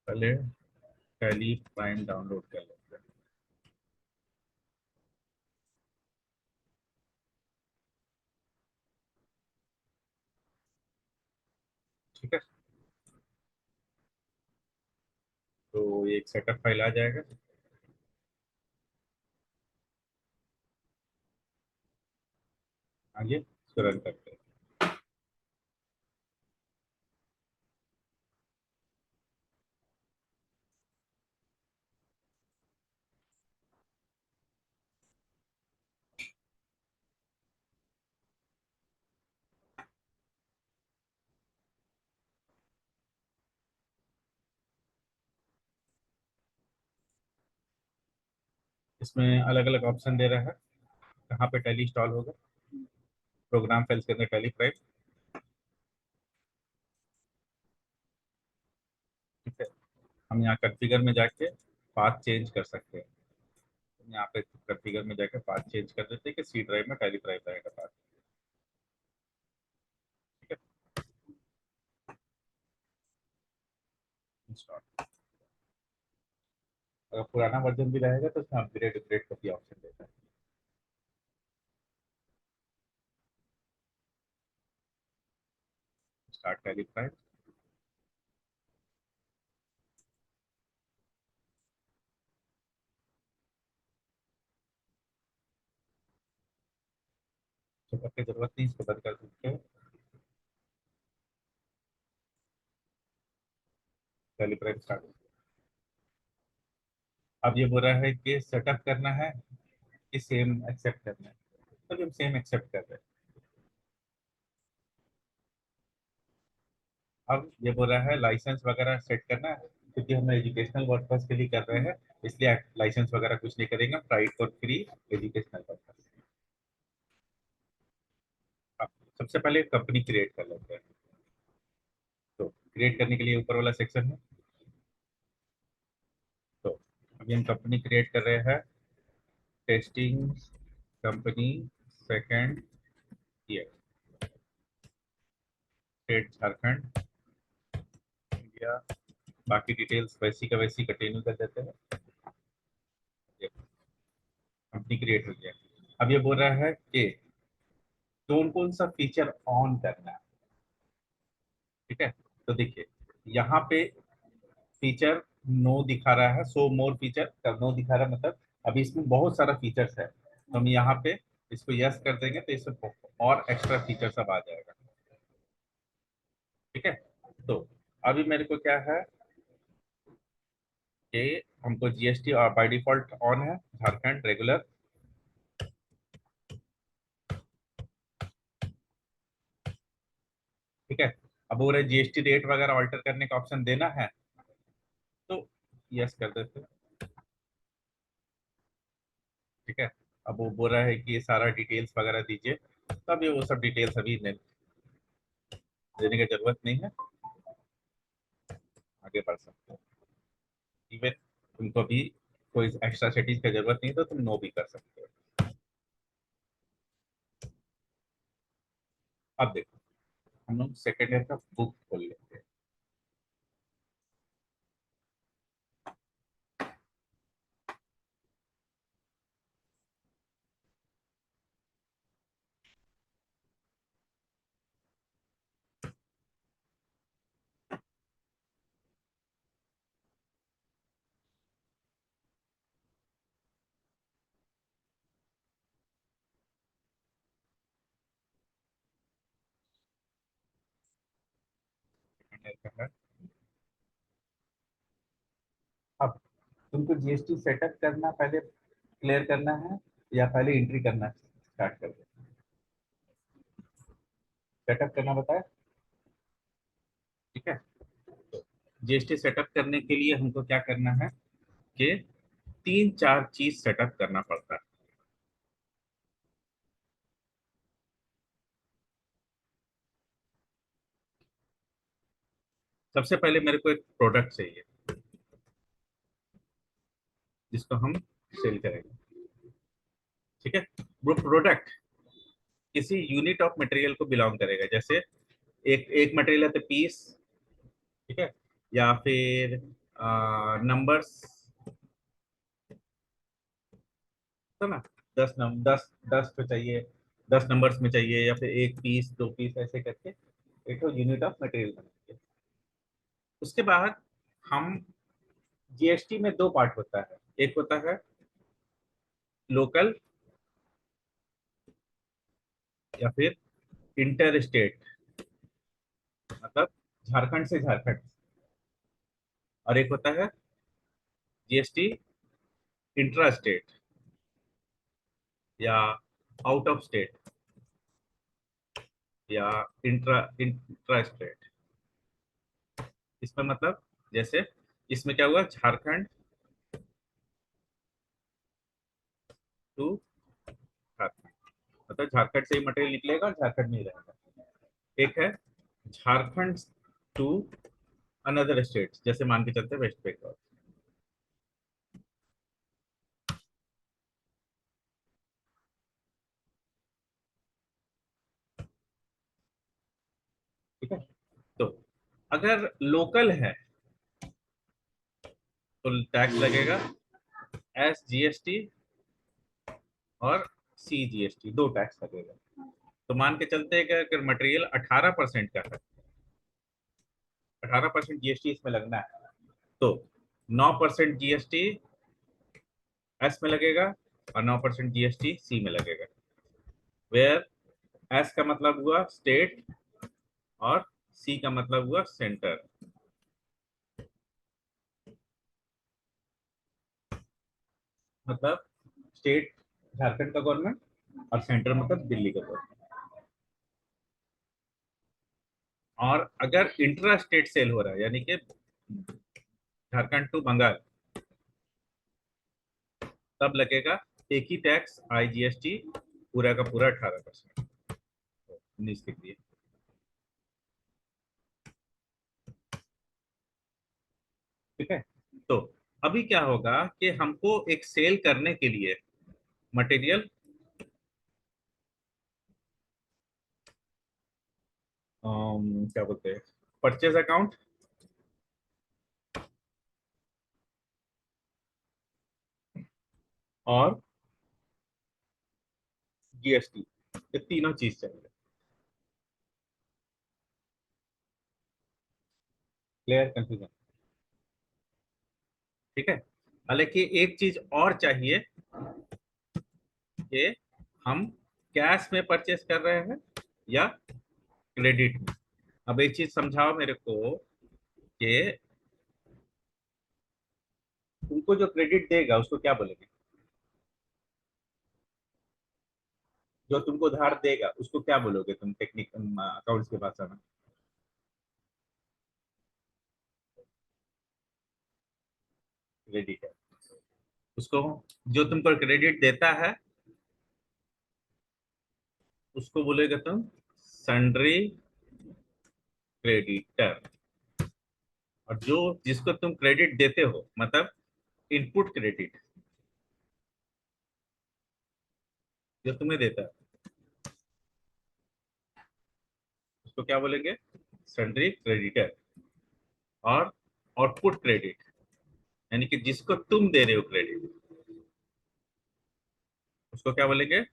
पहले tally prime download कर लेते हैं। ठीक है, तो ये एक सेटअप फाइल आ जाएगा। आगे इसको रन करते हैं। इसमें अलग अलग ऑप्शन दे रहा है कहाँ पे टैली इंस्टॉल होगा। प्रोग्राम फाइल्स के अंदर टैली प्राइम। ठीक है, हम यहाँ कॉन्फ़िगर में जाके पाथ चेंज कर सकते हैं। यहाँ पे कॉन्फ़िगर में जाकर पाथ चेंज कर देते हैं कि सी ड्राइव में टैली ड्राइव रहेगा पाथ। ठीक है, इंस्टॉल। अगर पुराना वर्जन भी रहेगा तो उसमें अपग्रेड अपग्रेड का भी ऑप्शन देता है। Start tally prime. सेटअप की जरूरत नहीं, इसको बंद कर सकते हैं। Tally prime start. अब ये बोल रहा है कि सेटअप करना है कि सेम एक्सेप्ट करना है। तो हम सेम एक्सेप्ट कर रहे हैं। अब ये बोल रहा है लाइसेंस वगैरह सेट करना है, क्योंकि हम एजुकेशनल पर्पस के लिए कर रहे हैं, इसलिए लाइसेंस वगैरह कुछ नहीं करेंगे, private for free educational purpose. अब सबसे पहले कंपनी क्रिएट कर लेते हैं। तो क्रिएट करने के लिए ऊपर वाला सेक्शन है। तो अभी हम कंपनी क्रिएट कर रहे हैं। Testing company second year, state Jharkhand, India. बाकी डिटेल्स वैसी का वैसी कंटिन्यू कर देते हैं। कंपनी क्रिएट हो गया। अब ये बोल रहा है कि कौन कौन सा फीचर ऑन करना है। ठीक है, तो देखिए यहाँ पे फीचर नो दिखा रहा है, सो मोर फीचर का नो दिखा रहा है, मतलब अभी इसमें बहुत सारा फीचर्स है, तो हम यहाँ पे इसको यस कर देंगे तो इसमें और एक्स्ट्रा फीचर सब आ जाएगा। ठीक है, तो अभी मेरे को क्या है कि हमको जीएसटी और बाय डिफॉल्ट ऑन है, झारखंड रेगुलर। ठीक है, अब वो रहे जीएसटी रेट वगैरह ऑल्टर करने का ऑप्शन देना है, तो यस कर देते हैं। ठीक है, अब वो बोल रहा है कि ये सारा डिटेल्स वगैरह दीजिए, तो अभी वो सब डिटेल्स अभी देने की जरूरत नहीं है, आगे बढ़ सकते हो। इवन तुमको भी कोई एक्स्ट्रा सेटिंग की जरूरत नहीं, तो तुम नो भी कर सकते हो। अब देखो, हम लोग सेकेंड ईयर का बुक खोल लेते हैं। सेकेंड ईयर का है। अब तुमको जीएसटी सेटअप करना पहले क्लियर करना है, या पहले एंट्री करना स्टार्ट कर दे। सेटअप करना बताया। ठीक है, तो जीएसटी सेटअप करने के लिए हमको क्या करना है कि तीन चार चीज सेटअप करना पड़ता है। सबसे पहले मेरे को एक प्रोडक्ट चाहिए जिसको हम सेल करेंगे। ठीक है, वो प्रोडक्ट किसी यूनिट ऑफ मटेरियल को बिलोंग करेगा, जैसे एक एक मटेरियल है तो पीस। ठीक है, या फिर नंबर्स, तो ना 10 तो चाहिए, 10 नंबर्स में चाहिए, या फिर एक पीस 2 पीस ऐसे करके एक तो यूनिट ऑफ मटेरियल बनाएंगे। उसके बाद हम जीएसटी में दो पार्ट होता है, एक होता है लोकल या फिर इंटर स्टेट, मतलब झारखंड से झारखंड, और एक होता है जीएसटी इंट्रा स्टेट या आउट ऑफ स्टेट या इंट्रा इंट्रा स्टेट। इसमें मतलब जैसे इसमें क्या हुआ, झारखंड टू झारखंड, मतलब झारखंड से ही मटेरियल निकलेगा और झारखंड में ही रहेगा। एक है झारखंड टू अनदर स्टेट, जैसे मान के चलते वेस्ट बंगाल। ठीक है, तो अगर लोकल है तो टैक्स लगेगा एस जीएसटी और सी जीएसटी, दो टैक्स लगेगा। तो मान के चलते हैं कि अगर मटेरियल 18% का है, 18% जीएसटी इसमें लगना है, तो 9% जीएसटी एस में लगेगा और 9% जीएसटी सी में लगेगा। वेयर एस का मतलब हुआ स्टेट और सी का मतलब हुआ सेंटर। मतलब स्टेट झारखंड का गवर्नमेंट और सेंटर मतलब दिल्ली का गवर्नमेंट। और अगर इंट्रा स्टेट सेल हो रहा है, यानी कि झारखंड टू बंगाल, तब लगेगा एक ही टैक्स आईजीएसटी, पूरा का पूरा 18%, 19 लिख दिए। ठीक है, तो अभी क्या होगा कि हमको एक सेल करने के लिए मटेरियल, क्या बोलते हैं, परचेज अकाउंट और जीएसटी, ये तीनों चीज चाहिए। Clear, confusion? ठीक है, हालांकि एक चीज और चाहिए कि हम कैश में परचेस कर रहे हैं या क्रेडिट में। अब एक चीज समझाओ मेरे को कि तुमको जो क्रेडिट देगा उसको क्या बोलेंगे, जो तुमको उधार देगा उसको क्या बोलोगे तुम टेक्निक अकाउंट्स के भाषा में? क्रेडिट है उसको, जो तुमको क्रेडिट देता है उसको बोलेगा तुम सन्ड्री क्रेडिटर। और जो जिसको तुम क्रेडिट देते हो मतलब इनपुट क्रेडिट, जो तुम्हें देता है उसको क्या बोलेंगे, सन्ड्री क्रेडिटर। और आउटपुट क्रेडिट, यानी कि जिसको तुम दे रहे हो क्रेडिट, उसको क्या बोलेंगे,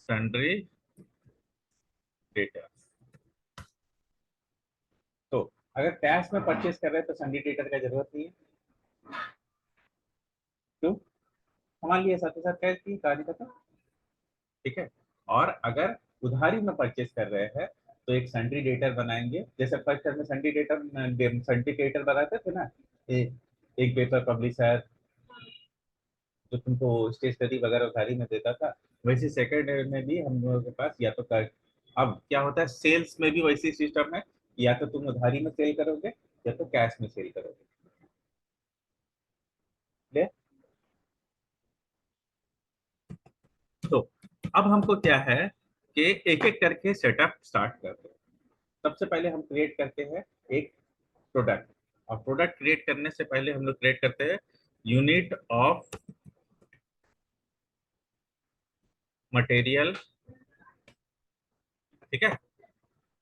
सन्ड्री डेटर। तो अगर कैश में परचेस कर रहे हैं तो सन्ड्री डेटर का जरूरत नहीं है। क्यों? हमारे लिए साथ ही साथ कैश की कहानी खत्म। ठीक है, और अगर उधारी में परचेस कर रहे हैं तो एक सन्ड्री डेटर बनाएंगे, जैसे फर्स्ट में सन्ड्री डेटर सर्टिफिकेटर बनाते थे ना, एक पेपर पब्लिशर जो तुमको स्टेशनरी वगैरह उधारी में देता था, वैसे सेकंड हैंड में भी हम लोगों के पास या तो कर, अब क्या होता है सेल्स में भी वैसी सिस्टम है, या तो तुम उधारी में सेल करोगे या तो कैश में सेल करोगे। ले? तो अब हमको क्या है कि एक एक करके सेटअप स्टार्ट करते हैं। सबसे पहले हम क्रिएट करते हैं एक प्रोडक्ट, और प्रोडक्ट क्रिएट करने से पहले हम लोग क्रिएट करते हैं यूनिट ऑफ मटेरियल। ठीक है,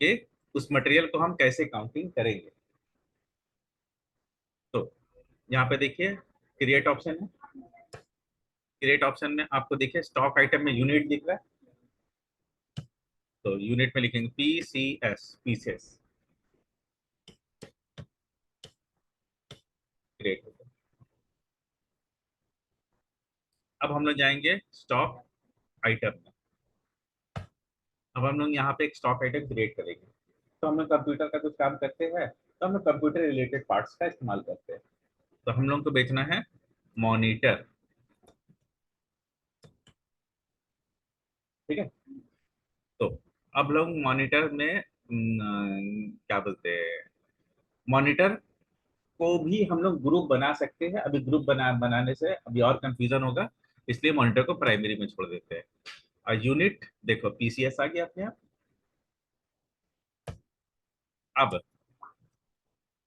कि उस मटेरियल को हम कैसे काउंटिंग करेंगे। यहाँ पे देखिए क्रिएट ऑप्शन है। क्रिएट ऑप्शन में आपको देखिए स्टॉक आइटम में यूनिट दिख रहा है, तो यूनिट में लिखेंगे पीसीएस, पीसेस। क्रिएट हो गया। अब हम लोग जाएंगे स्टॉक आइटम में। अब हम लोग यहाँ पे एक स्टॉक आइटम क्रिएट करेंगे। तो हम लोग कंप्यूटर का कुछ काम करते हैं, तो हम लोग कंप्यूटर रिलेटेड पार्ट्स का इस्तेमाल करते हैं। तो हम लोग को बेचना है मॉनिटर, ठीक है। तो अब लोग मॉनिटर में क्या बोलते हैं, मॉनिटर को भी हम लोग ग्रुप बना सकते हैं। अभी ग्रुप बनाने से अभी और कंफ्यूजन होगा, इसलिए मॉनिटर को प्राइमरी में छोड़ देते हैं। और यूनिट देखो पीसीएस आ गया अपने आप। अब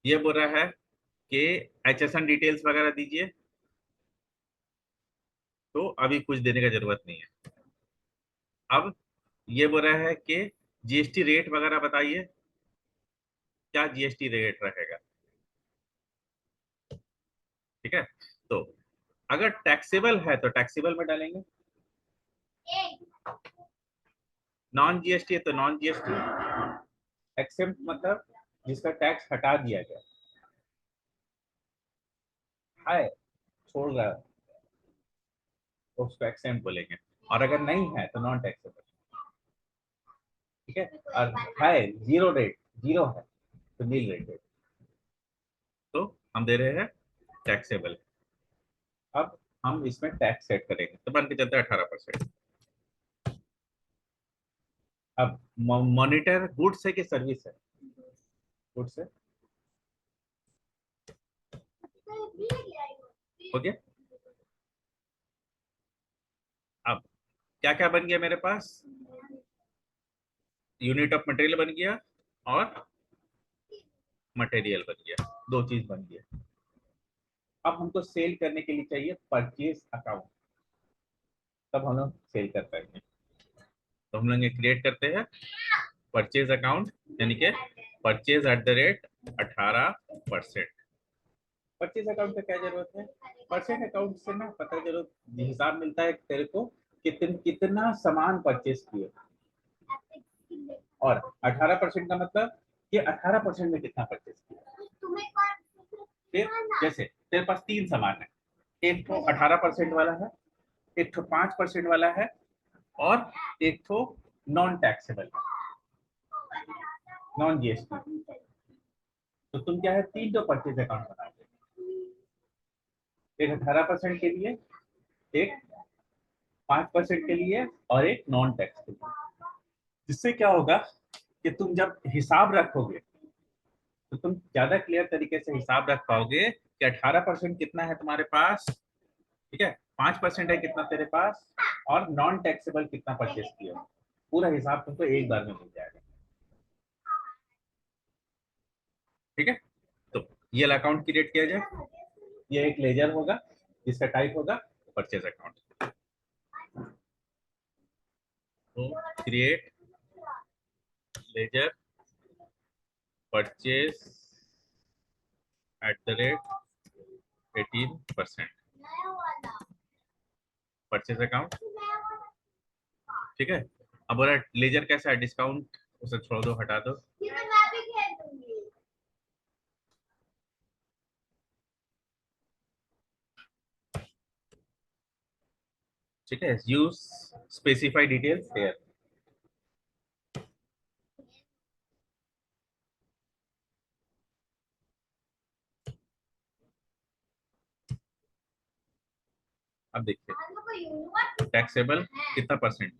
ये बोल रहा है कि एचएसएन डिटेल्स वगैरह दीजिए, तो अभी कुछ देने का जरूरत नहीं है। अब ये बोल रहा है कि जीएसटी रेट वगैरह बताइए, क्या जीएसटी रेट रहेगा, ठीक है। तो अगर टैक्सेबल है तो टैक्सेबल में डालेंगे, नॉन जीएसटी है तो नॉन जीएसटी, एक्सेप्ट मतलब जिसका टैक्स हटा दिया गया है, छोड़ रहा है, तो उसको एक्सेप्ट बोलेंगे। और अगर नहीं है तो नॉन टैक्सेबल, ठीक है। और है जीरो रेट, जीरो है तो नील रेट है, तो हम दे रहे हैं टैक्सेबल। अब हम इसमें टैक्स सेट करेंगे, तो बन के चलता है 18%। अब मॉनिटर गुड्स है कि सर्विस है? गुड्स है, हो गया। अब क्या क्या बन गया मेरे पास, यूनिट ऑफ मटेरियल बन गया और मटेरियल बन गया, दो चीज बन गया। अब हमको सेल करने के लिए चाहिए परचेज अकाउंट, तब हम लोग सेल कर पाएंगे। तो हम लोग ये क्रिएट करते हैं परचेज अकाउंट, यानी कि purchase at the rate 18%। Purchase account का क्या जरूरत है, परचेज अकाउंट से ना पता जरूरत हिसाब मिलता है तेरे को कितना सामान परचेज किए, और 18% का मतलब कि 18% में कितना परचेज किया। फिर जैसे तेरे पास तीन सामान है, एक तो 18% वाला है, एक तो 5% वाला है, और एक तो नॉन टैक्सेबल, नॉन जीएसटी। तो तुम क्या है, तीन तो परचेज अकाउंट बना दो, एक 18% के लिए, एक 5% के लिए, और एक नॉन टैक्स के लिए। जिससे क्या होगा कि तुम जब हिसाब रखोगे तो तुम ज्यादा क्लियर तरीके से हिसाब रख पाओगे कि 18% कितना है तुम्हारे पास, ठीक है, 5% है कितना तेरे पास, और नॉन टैक्सेबल कितना परचेस किया। पूरा हिसाब तुमको एक बार में मिल जाएगा, ठीक है। तो ये अकाउंट क्रिएट किया जाए, ये एक लेजर होगा जिसका टाइप होगा परचेज अकाउंट। तो create ledger purchase at the rate 18% purchase account, ठीक है। अब बोला लेजर कैसा है, डिस्काउंट उसे छोड़ दो, हटा दो। ठीक है, यूज स्पेसिफाई डिटेल्स हियर। अब देखिए टैक्सेबल कितना परसेंट,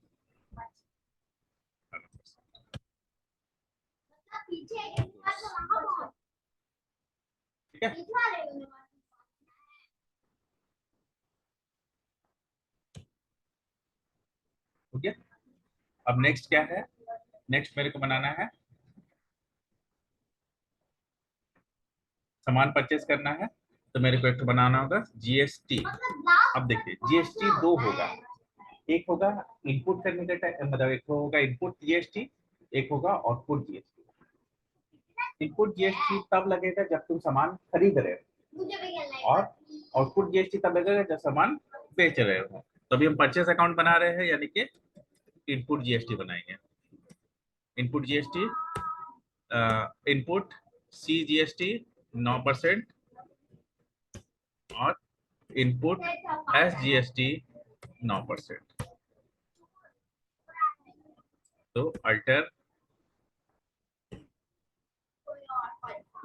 ठीक है। ठीक है, अब नेक्स्ट क्या है, नेक्स्ट मेरे को बनाना है सामान परचेज करना है, तो मेरे को एक तो बनाना होगा जीएसटी। अब देखिए जीएसटी दो होगा, एक होगा इनपुट करने का मतलब एक होगा इनपुट जीएसटी, एक होगा आउटपुट जीएसटी। इनपुट जीएसटी तब लगेगा जब तुम सामान खरीद रहे हो, और आउटपुट जीएसटी तब लगेगा जब सामान बेच रहे हो। तो अभी हम परचेस अकाउंट बना रहे हैं, यानी कि इनपुट जीएसटी बनाएंगे। Input GST, input C GST 9% और इनपुट एस जीएसटी 9%। तो अल्टर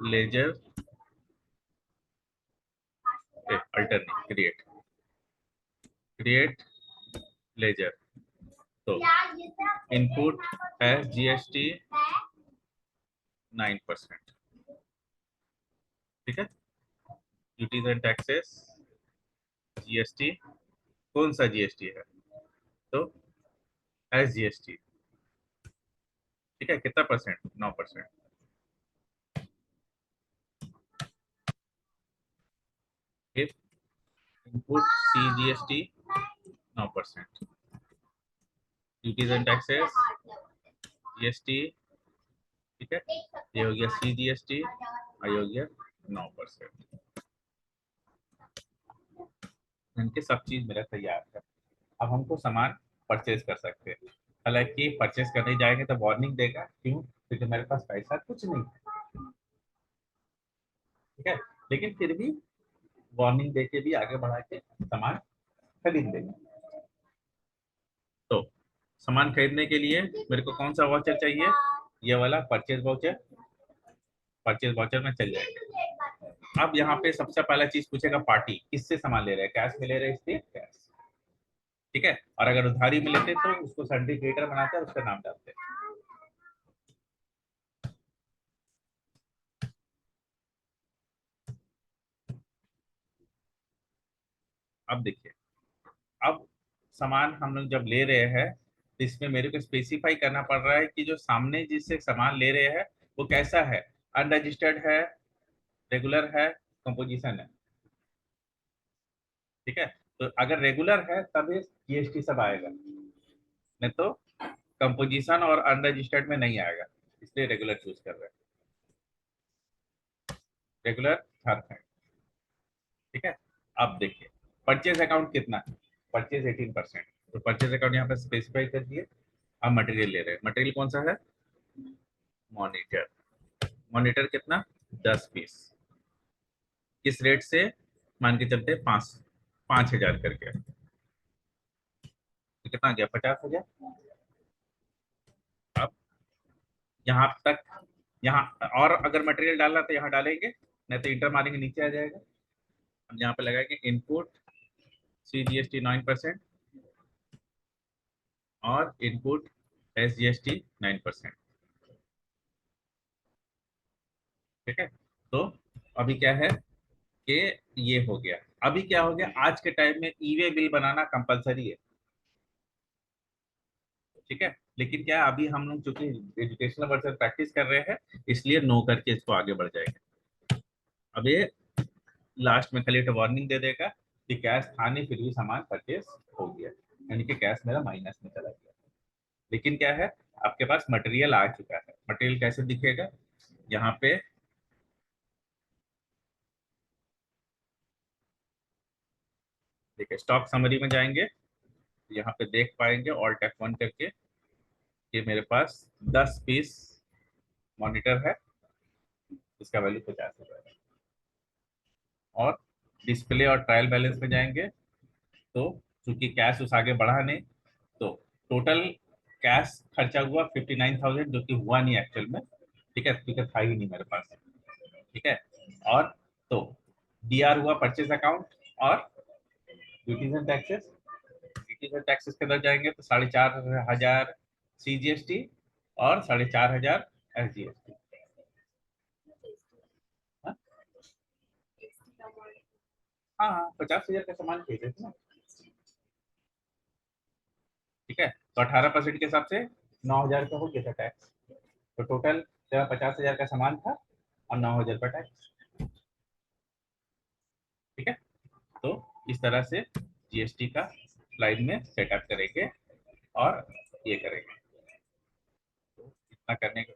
लेजर, अल्टर नहीं, क्रिएट, क्रिएट लेजर। तो इनपुट एस जीएसटी 9%, ठीक है। ड्यूटीज एंड टैक्सेस जीएसटी, कौन सा जीएसटी है, तो एस जीएसटी, ठीक है। कितना परसेंट, 9%। फिर input C GST 9%, duties and taxes GST, ठीक है। ये हो गया सी जीएसटी, ये हो गया 9%। इनके सब चीज मेरा तैयार है। अब हमको सामान परचेज कर सकते हैं। हालांकि परचेज करने जाएंगे तो वार्निंग देगा, क्यों, क्योंकि मेरे पास पैसा कुछ नहीं है, ठीक है। लेकिन फिर भी वार्निंग देके भी आगे बढ़ा के सामान खरीद लेंगे। तो सामान खरीदने के लिए मेरे को कौन सा वाउचर चाहिए, ये वाला परचेज वाउचर। परचेज वाउचर में चल जाएंगे। अब यहाँ पे सबसे पहला चीज पूछेगा, पार्टी किससे सामान ले रहे हैं, कैश में ले रहे हैं, इसलिए कैश, ठीक है। और अगर उधारी में लेते तो उसको सन्डी क्रिएटर बनाते हैं, उसका नाम डालते हैं। अब देखिए, अब सामान हम लोग जब ले रहे हैं तो इसमें मेरे को स्पेसिफाई करना पड़ रहा है कि जो सामने जिससे सामान ले रहे हैं वो कैसा है, अनरजिस्टर्ड है, रेगुलर है, कंपोजिशन है, ठीक है। तो अगर रेगुलर है तब ये जीएसटी सब आएगा, नहीं तो कंपोजिशन और अनरजिस्टर्ड में नहीं आएगा, इसलिए रेगुलर चूज कर रहे हैं। रेगुलर झारखंड, ठीक है। अब देखिए परचेज अकाउंट कितना है, परचेज 18%। तो परचेज अकाउंट यहाँ पे स्पेसिफाई कर दिए। अब मटेरियल ले रहे हैं, मटेरियल कौन सा है, मॉनिटर। मॉनिटर कितना, 10 पीस। किस रेट से, मान के चलते 5,000 करके, तो कितना आ गया, 50,000। अब यहाँ तक, यहाँ और अगर मटेरियल डालना तो यहाँ डालेंगे, नहीं तो इंटर मारेंगे नीचे आ जाएगा। हम यहाँ पे लगाएंगे इनपुट सी जीएसटी 9% और इनपुट एस जीएसटी 9%, ठीक है। तो अभी क्या है कि ये हो गया। अभी क्या हो गया, आज के टाइम में ई वे बिल बनाना कंपलसरी है, ठीक है। लेकिन क्या है, अभी हम लोग चूंकि एजुकेशनल वर्सन प्रैक्टिस कर रहे हैं, इसलिए नो करके इसको आगे बढ़ जाएंगे। अब ये लास्ट में खाली वार्निंग दे देगा कि कैश था नहीं फिर भी सामान परचेस हो गया, यानी कि कैश मेरा माइनस में चला गया। लेकिन क्या है, आपके पास मटेरियल आ चुका है। मटेरियल कैसे दिखेगा, यहाँ पे देखिए स्टॉक समरी में जाएंगे, यहाँ पे देख पाएंगे ऑल टैक 1 करके कि मेरे पास 10 पीस मॉनिटर है, इसका वैल्यू 50,000 है। और डिस्प्ले और ट्रायल बैलेंस में जाएंगे, तो चूंकि कैश उस आगे बढ़ा नहीं, तो टोटल कैश खर्चा हुआ 59,000, जो कि हुआ नहीं एक्चुअल में, ठीक है, क्योंकि था ही नहीं मेरे पास, ठीक है। और तो डीआर हुआ परचेज अकाउंट और duties and taxes. Duties and taxes के अंदर जाएंगे तो 4,500 सीजीएसटी और 4,500 एसजीएसटी। हाँ हाँ, 50,000 का सामान खरीदे थे ना, ठीक है। तो 18% के हिसाब से 9,000 का हो गया था टैक्स। तो टोटल 50,000 का सामान था और 9,000 का टैक्स, ठीक है। तो इस तरह से जीएसटी का स्लाइड में सेटअप करेंगे और ये करेंगे। तो इतना करने के